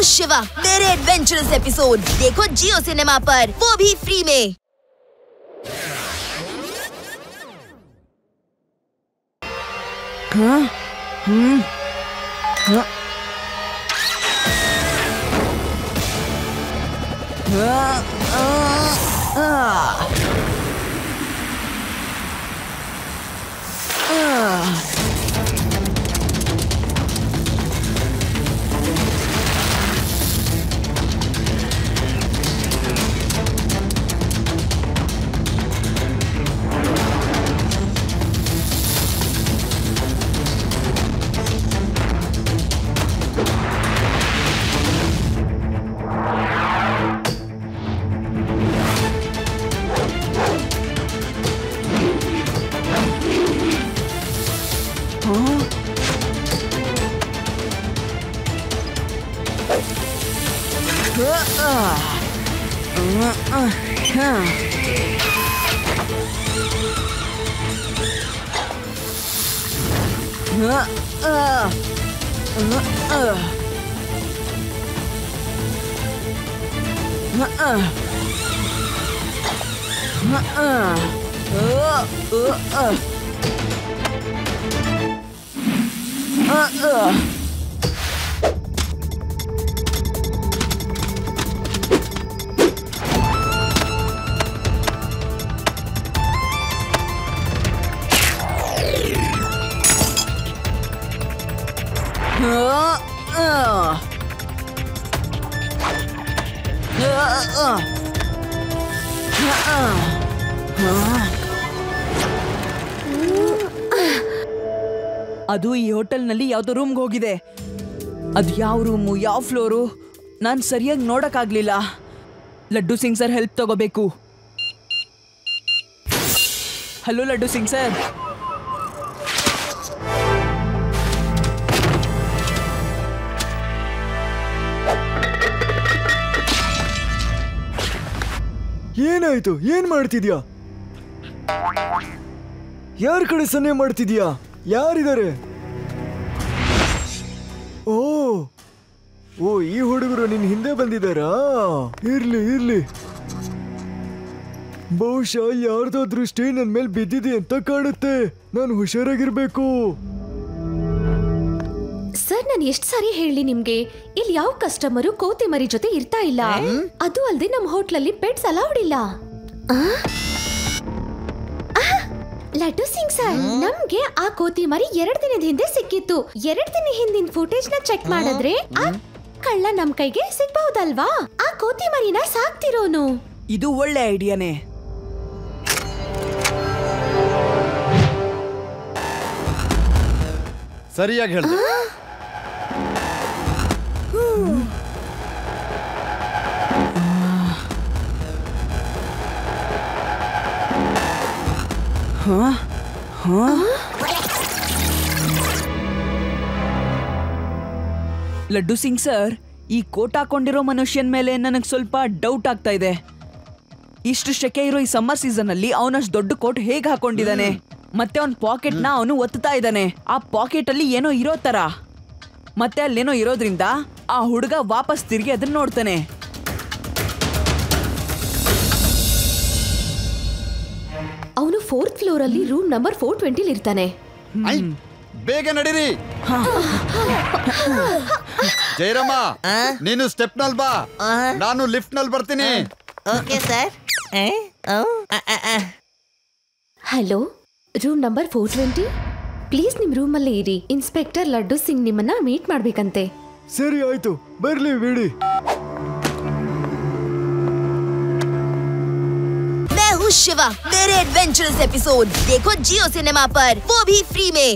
हूँ शिवा, मेरे adventurous episode देखो जियो सिनेमा पर, वो भी फ्री में। हाँ? हाँ? ಅದು ಈ ಹೋಟೆಲ್ನಲ್ಲಿ ಯಾವ್ದೋ ರೂಮ್ಗೆ ಹೋಗಿದೆ. ಅದು ಯಾವ ರೂಮು ಯಾವ ಫ್ಲೋರು ನಾನು ಸರಿಯಾಗಿ ನೋಡಕ್ಕಾಗ್ಲಿಲ್ಲ. ಲಡ್ಡು ಸಿಂಗ್ ಸರ್ ಹೆಲ್ಪ್ ತಗೋಬೇಕು. Hello laddu Singh sir. ಏನಾಯ್ತು? ಏನ್ ಮಾಡ್ತಿದ್ಯಾ? ಯಾರ ಕಡೆ ಸನ್ನೆ ಮಾಡ್ತಿದ್ಯಾ? ಯಾರಿದ್ದಾರೆ? ಓ ಓ ಈ ಹುಡುಗರು ನಿನ್ ಹಿಂದೆ ಬಂದಿದ್ದಾರಾ? ಇರ್ಲಿ ಇರ್ಲಿ, ಬಹುಶಃ ಯಾರ್ದೋ ದೃಷ್ಟಿ ನನ್ ಮೇಲೆ ಬಿದ್ದಿದೆ ಅಂತ ಕಾಣುತ್ತೆ. ನಾನು ಹುಷಾರಾಗಿರ್ಬೇಕು. ಸರ್, ನಾನು ಎಷ್ಟು ಸಾರಿ ಹೇಳಿ ನಿಮ್ಗೆ, ಇಲ್ಲಿ ಯಾವ ಕಸ್ಟಮರು ಕೋತಿ ಮರಿ ಜೊತೆ ಇರ್ತಾ ಇಲ್ಲ. ಅದು ಅಲ್ಲದೆ ನಮ್ಮ ಹೋಟ್ಲಲ್ಲಿ ಪೆಟ್ಸ್ ಅಲೌಡ್ ಇಲ್ಲ. ಲಡ್ಡು ಸಿಂಗ್ ಸರ್, ನಮ್ಗೆ ಆ ಕೋತಿ ಮರಿ 2 ದಿನದ ಹಿಂದೆ ಸಿಕ್ಕಿತ್ತು. 2 ದಿನ ಹಿಂದಿನ ಫುಟೇಜ್ ನ ಚೆಕ್ ಮಾಡಿದ್ರೆ ಆ ಕಳ್ಳ ನಮ್ ಕೈಗೆ ಸಿಗ್ಬಹುದಲ್ವಾ? ಆ ಕೋತಿ ಮರಿನ ಸಾಕ್ತಿರೋನು. ಇದು ಒಳ್ಳೆ ಐಡಿಯಾನೇ. ಸರಿಯಾಗಿ ಹೇಳ್ದೆ. ಲಡ್ಡು ಸಿಂಗ್ ಸರ್, ಈ ಕೋಟ್ ಹಾಕೊಂಡಿರೋ ಮನುಷ್ಯನ ಮೇಲೆ ನನಗೆ ಸ್ವಲ್ಪ ಡೌಟ್ ಆಗ್ತಾ ಇದೆ. ಇಷ್ಟು ಶೆಕೆ ಇರೋ ಈ ಸಮ್ಮರ್ ಸೀಸನ್ ಅಲ್ಲಿ ಅವನಷ್ಟು ದೊಡ್ಡ ಕೋಟ್ ಹೇಗೆ ಹಾಕೊಂಡಿದ್ದಾನೆ? ಮತ್ತೆ ಅವನ ಪಾಕೆಟ್ ನ ಅವನು ಒತ್ತಾ ಇದ್ದಾನೆ. ಆ ಪಾಕೆಟ್ ಅಲ್ಲಿ ಏನೋ ಇರೋ ತರ. ಮತ್ತೆ ಅಲ್ಲೇನೋ ಇರೋದ್ರಿಂದ ಆ ಹುಡುಗ ವಾಪಸ್ ತಿರುಗಿ ಅದನ್ನ ನೋಡ್ತಾನೆ. ಅವನು 4th ಫ್ಲೋರ್ ಅಲ್ಲಿ ರೂಮ್ ನಂಬರ್ 420 ಇರ್ತಾನೆ. ಬೇಗ ನಡೀರಿ. ಜಯರಾಮ, ನೀನು ಸ್ಟೆಪ್ ನಲ್ಲಿ ಬಾ, ನಾನು ಲಿಫ್ಟ್ ನಲ್ಲಿ ಬರ್ತೀನಿ. Okay sir. Hello, room number 420, please ನಿಮ್ ರೂಮ್ ಅಲ್ಲೇ ಇರಿ. ಇನ್ಸ್ಪೆಕ್ಟರ್ ಲಡ್ಡು ಸಿಂಗ್ ನಿಮ್ಮನ್ನ ಮೀಟ್ ಮಾಡ್ಬೇಕಂತೆ. ಸರಿ ಆಯ್ತು, ಬರ್ಲಿ ಬಿಡಿ. मैं हूँ शिवा, मेरे एडवेंचरस एपिसोड देखो जियो सिनेमा पर, वो भी फ्री में।